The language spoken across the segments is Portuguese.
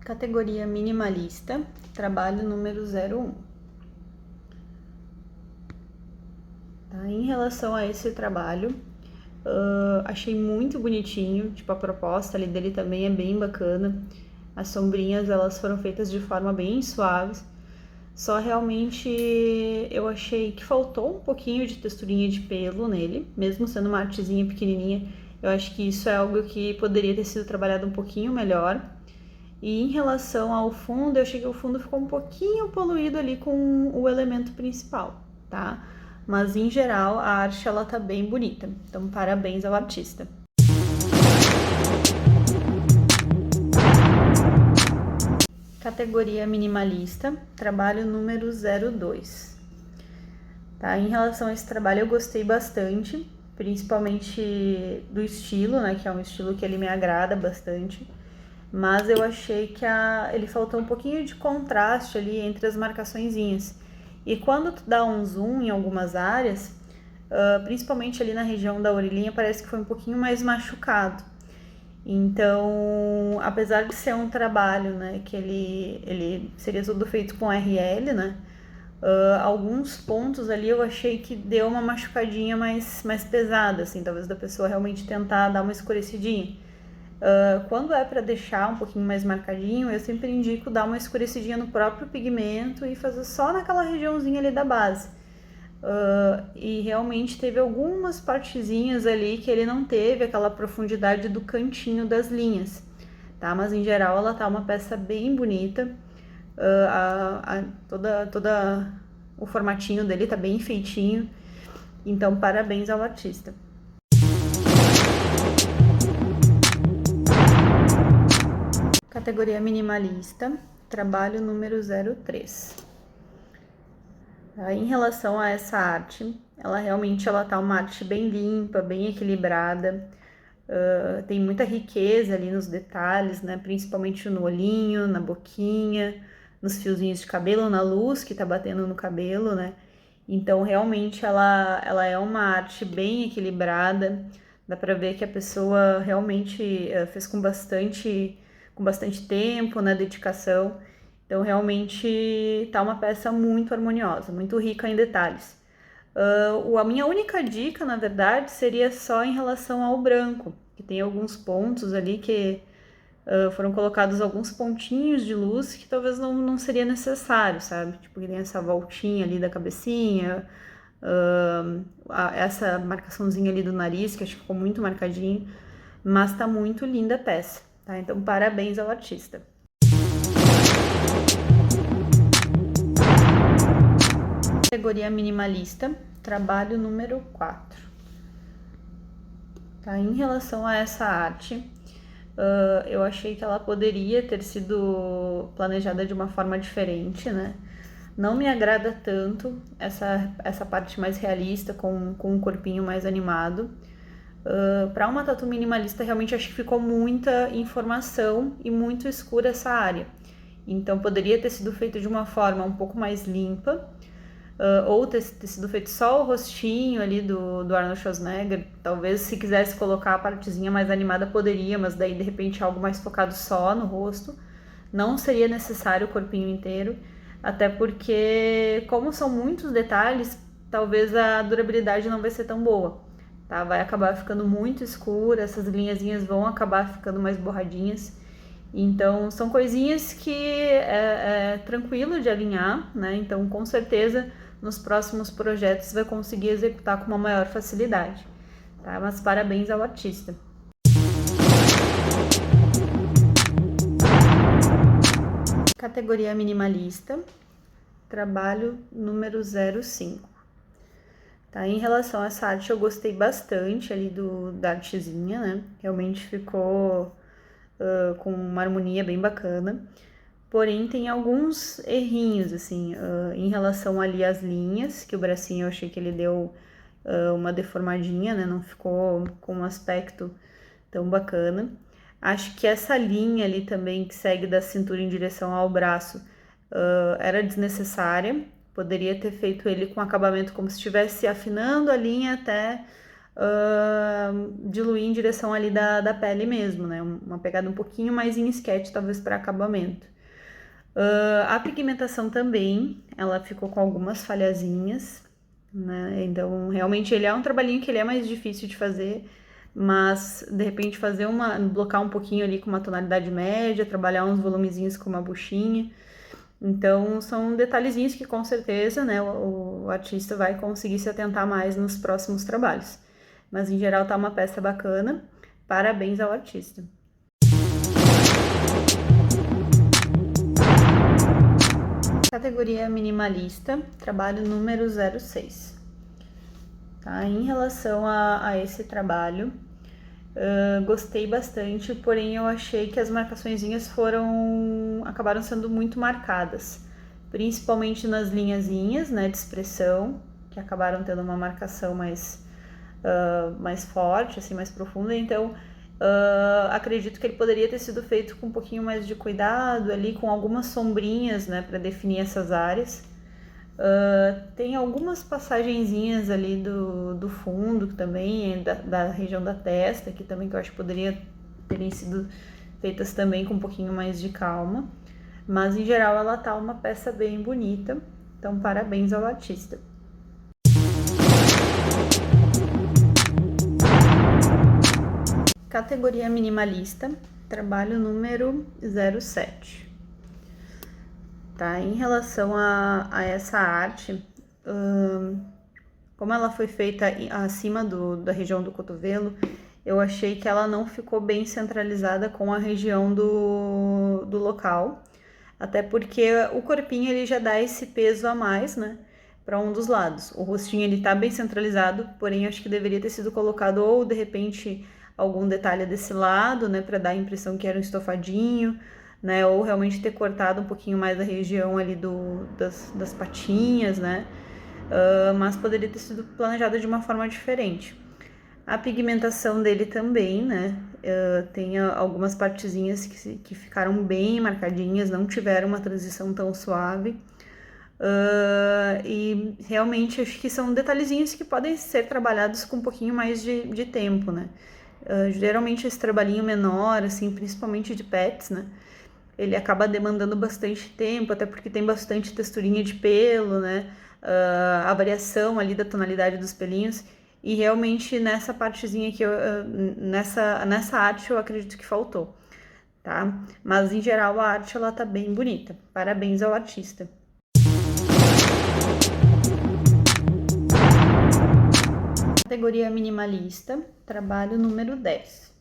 Categoria minimalista, trabalho número 01. Tá? Em relação a esse trabalho, achei muito bonitinho, tipo, a proposta ali dele também é bem bacana. As sombrinhas, elas foram feitas de forma bem suaves, só realmente eu achei que faltou um pouquinho de texturinha de pelo nele, mesmo sendo uma artezinha pequenininha. Eu acho que isso é algo que poderia ter sido trabalhado um pouquinho melhor. E em relação ao fundo, eu achei que o fundo ficou um pouquinho poluído ali com o elemento principal, tá? Mas em geral a arte ela tá bem bonita, então parabéns ao artista. Categoria minimalista, trabalho número 02. Tá? Em relação a esse trabalho eu gostei bastante, principalmente do estilo, né, que é um estilo que ele me agrada bastante. Mas eu achei que ele faltou um pouquinho de contraste ali entre as marcaçõezinhas. E quando tu dá um zoom em algumas áreas, principalmente ali na região da orelhinha, parece que foi um pouquinho mais machucado. Então, apesar de ser um trabalho, né, que ele seria todo feito com RL, né, alguns pontos ali eu achei que deu uma machucadinha mais pesada, assim, talvez da pessoa realmente tentar dar uma escurecidinha. Quando é para deixar um pouquinho mais marcadinho, eu sempre indico dar uma escurecidinha no próprio pigmento e fazer só naquela regiãozinha ali da base. E realmente teve algumas partezinhas ali que ele não teve aquela profundidade do cantinho das linhas, tá? Mas em geral ela tá uma peça bem bonita. Toda o formatinho dele tá bem feitinho. Então parabéns ao artista. Categoria minimalista, trabalho número 03. Em relação a essa arte, ela tá uma arte bem limpa, bem equilibrada, tem muita riqueza ali nos detalhes, né? Principalmente no olhinho, na boquinha, nos fiozinhos de cabelo, na luz que tá batendo no cabelo, né? Então, realmente, ela é uma arte bem equilibrada, dá pra ver que a pessoa realmente fez com bastante tempo, né, dedicação. Então, realmente tá uma peça muito harmoniosa, muito rica em detalhes. A minha única dica, na verdade, seria só em relação ao branco, que tem alguns pontos ali que foram colocados alguns pontinhos de luz que talvez não seria necessário, sabe? Tipo, que tem essa voltinha ali da cabecinha, essa marcaçãozinha ali do nariz, que acho que ficou muito marcadinho, mas tá muito linda a peça, tá? Então, parabéns ao artista. Categoria minimalista, trabalho número 4. Tá? Em relação a essa arte, eu achei que ela poderia ter sido planejada de uma forma diferente, né? Não me agrada tanto essa parte mais realista, com um corpinho mais animado. Para uma tatu minimalista, realmente acho que ficou muita informação e muito escura essa área. Então, poderia ter sido feito de uma forma um pouco mais limpa, ou ter sido feito só o rostinho ali do Arnold Schwarzenegger. Talvez, se quisesse colocar a partezinha mais animada, poderia, mas daí, de repente, algo mais focado só no rosto. Não seria necessário o corpinho inteiro, até porque, como são muitos detalhes, talvez a durabilidade não vai ser tão boa, tá? Vai acabar ficando muito escura, essas linhazinhas vão acabar ficando mais borradinhas. Então, são coisinhas que é tranquilo de alinhar, né? Então, com certeza, nos próximos projetos vai conseguir executar com uma maior facilidade, tá? Mas parabéns ao artista. Categoria minimalista, trabalho número 05. Tá? Em relação a essa arte, eu gostei bastante ali da artezinha, né? Realmente ficou com uma harmonia bem bacana. Porém, tem alguns errinhos, assim, em relação ali às linhas, que o bracinho eu achei que ele deu uma deformadinha, né? Não ficou com um aspecto tão bacana. Acho que essa linha ali também, que segue da cintura em direção ao braço, era desnecessária. Poderia ter feito ele com acabamento como se estivesse afinando a linha até diluir em direção ali da pele mesmo, né? Uma pegada um pouquinho mais em sketch, talvez para acabamento. A pigmentação também, ela ficou com algumas falhazinhas, né? Então, realmente, ele é um trabalhinho que ele é mais difícil de fazer, mas, de repente, blocar um pouquinho ali com uma tonalidade média, trabalhar uns volumezinhos com uma buchinha. Então, são detalhezinhos que, com certeza, né, o artista vai conseguir se atentar mais nos próximos trabalhos. Mas, em geral, tá uma peça bacana. Parabéns ao artista. Categoria minimalista, trabalho número 06. Tá? Em relação a esse trabalho, gostei bastante, porém eu achei que as marcaçõezinhas acabaram sendo muito marcadas, principalmente nas linhazinhas, né, de expressão, que acabaram tendo uma marcação mais forte, assim, mais profunda. Então, acredito que ele poderia ter sido feito com um pouquinho mais de cuidado ali, com algumas sombrinhas, né, para definir essas áreas. Tem algumas passagenzinhas ali do fundo também, da região da testa, que eu acho que poderia terem sido feitas também com um pouquinho mais de calma. Mas, em geral, ela tá uma peça bem bonita. Então, parabéns ao artista. Categoria minimalista, trabalho número 07. Tá? Em relação a essa arte, como ela foi feita acima da região do cotovelo, eu achei que ela não ficou bem centralizada com a região do local, até porque o corpinho ele já dá esse peso a mais, né, para um dos lados. O rostinho ele tá bem centralizado, porém acho que deveria ter sido colocado ou de repente algum detalhe desse lado, né, para dar a impressão que era um estofadinho, né, ou realmente ter cortado um pouquinho mais a região ali das patinhas, né, mas poderia ter sido planejado de uma forma diferente. A pigmentação dele também, né, tem algumas partezinhas que ficaram bem marcadinhas, não tiveram uma transição tão suave. E realmente acho que são detalhezinhos que podem ser trabalhados com um pouquinho mais de tempo, né? Geralmente esse trabalhinho menor, assim, principalmente de pets, né? Ele acaba demandando bastante tempo, até porque tem bastante texturinha de pelo, né? A variação ali da tonalidade dos pelinhos. E realmente nessa partezinha aqui, nessa arte eu acredito que faltou, tá? Mas em geral a arte ela tá bem bonita. Parabéns ao artista. Categoria minimalista, trabalho número 10.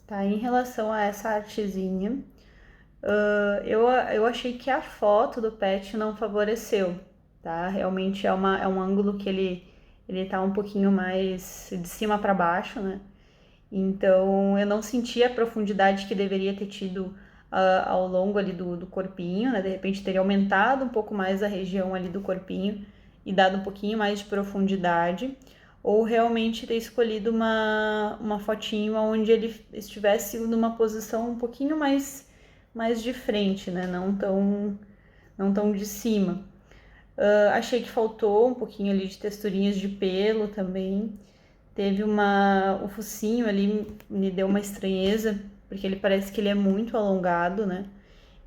Tá, em relação a essa artezinha, eu achei que a foto do pet não favoreceu, tá? Realmente é um ângulo que ele tá um pouquinho mais de cima para baixo, né? Então eu não senti a profundidade que deveria ter tido ao longo ali do corpinho, né? De repente teria aumentado um pouco mais a região ali do corpinho e dado um pouquinho mais de profundidade, ou realmente ter escolhido uma fotinho onde ele estivesse numa posição um pouquinho mais de frente, né? Não tão de cima. Achei que faltou um pouquinho ali de texturinhas de pelo também. Teve o focinho ali me deu uma estranheza, porque ele parece que ele é muito alongado, né?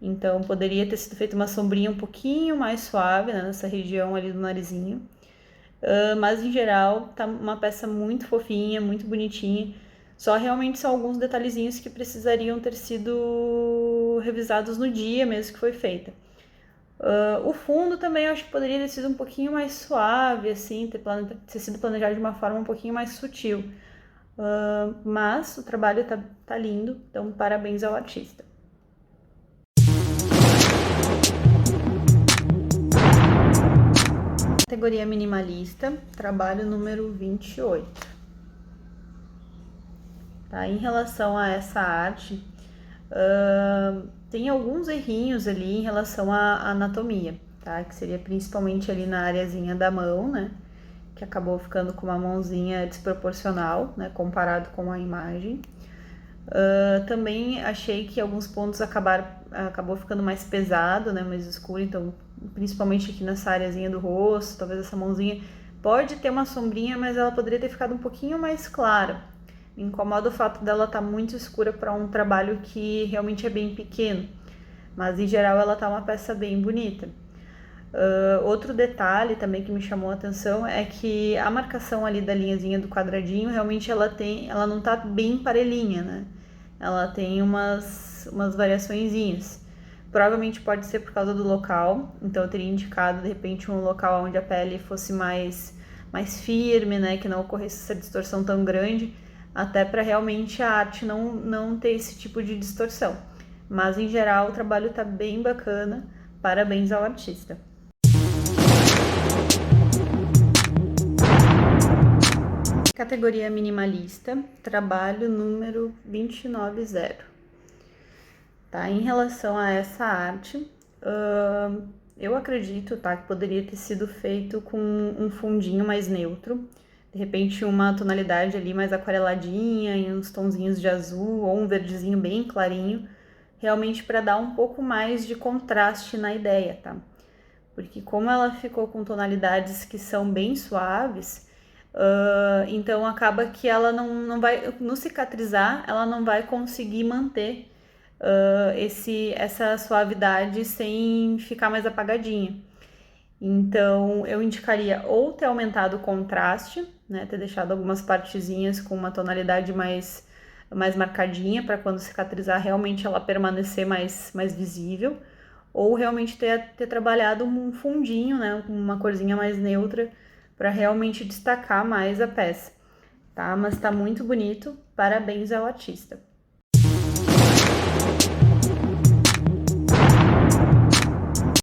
Então poderia ter sido feita uma sombrinha um pouquinho mais suave, né, nessa região ali do narizinho. Mas em geral tá uma peça muito fofinha, muito bonitinha. Só realmente são alguns detalhezinhos que precisariam ter sido revisados no dia mesmo que foi feita. O fundo também eu acho que poderia ter sido um pouquinho mais suave, assim, ter sido planejado de uma forma um pouquinho mais sutil. Mas o trabalho tá lindo, então parabéns ao artista. Categoria minimalista, trabalho número 28. Tá? Em relação a essa arte, tem alguns errinhos ali em relação à anatomia, tá? Que seria principalmente ali na areazinha da mão, né? Que acabou ficando com uma mãozinha desproporcional, né? Comparado com a imagem. Também achei que alguns pontos acabou ficando mais pesado, né? Mais escuro, então principalmente aqui nessa areazinha do rosto, talvez essa mãozinha pode ter uma sombrinha, mas ela poderia ter ficado um pouquinho mais clara. Me incomoda o fato dela estar muito escura para um trabalho que realmente é bem pequeno, mas em geral ela tá uma peça bem bonita. Outro detalhe também que me chamou a atenção é que a marcação ali da linhazinha do quadradinho, realmente ela não tá bem parelhinha, né? Ela tem umas variaçõezinhas. Provavelmente pode ser por causa do local, então eu teria indicado de repente um local onde a pele fosse mais firme, né? Que não ocorresse essa distorção tão grande, até para realmente a arte não ter esse tipo de distorção. Mas em geral o trabalho tá bem bacana, parabéns ao artista. Categoria minimalista, trabalho número 290. Tá? Em relação a essa arte, eu acredito, tá, que poderia ter sido feito com um fundinho mais neutro, de repente uma tonalidade ali mais aquareladinha, em uns tonzinhos de azul ou um verdezinho bem clarinho, realmente para dar um pouco mais de contraste na ideia, tá? Porque como ela ficou com tonalidades que são bem suaves, então acaba que ela não vai, no cicatrizar, ela não vai conseguir manter essa suavidade sem ficar mais apagadinha. Então eu indicaria ou ter aumentado o contraste, né, ter deixado algumas partezinhas com uma tonalidade mais marcadinha para quando cicatrizar realmente ela permanecer mais visível, ou realmente ter trabalhado um fundinho, né, uma corzinha mais neutra para realmente destacar mais a peça, tá? Mas tá muito bonito, parabéns ao artista.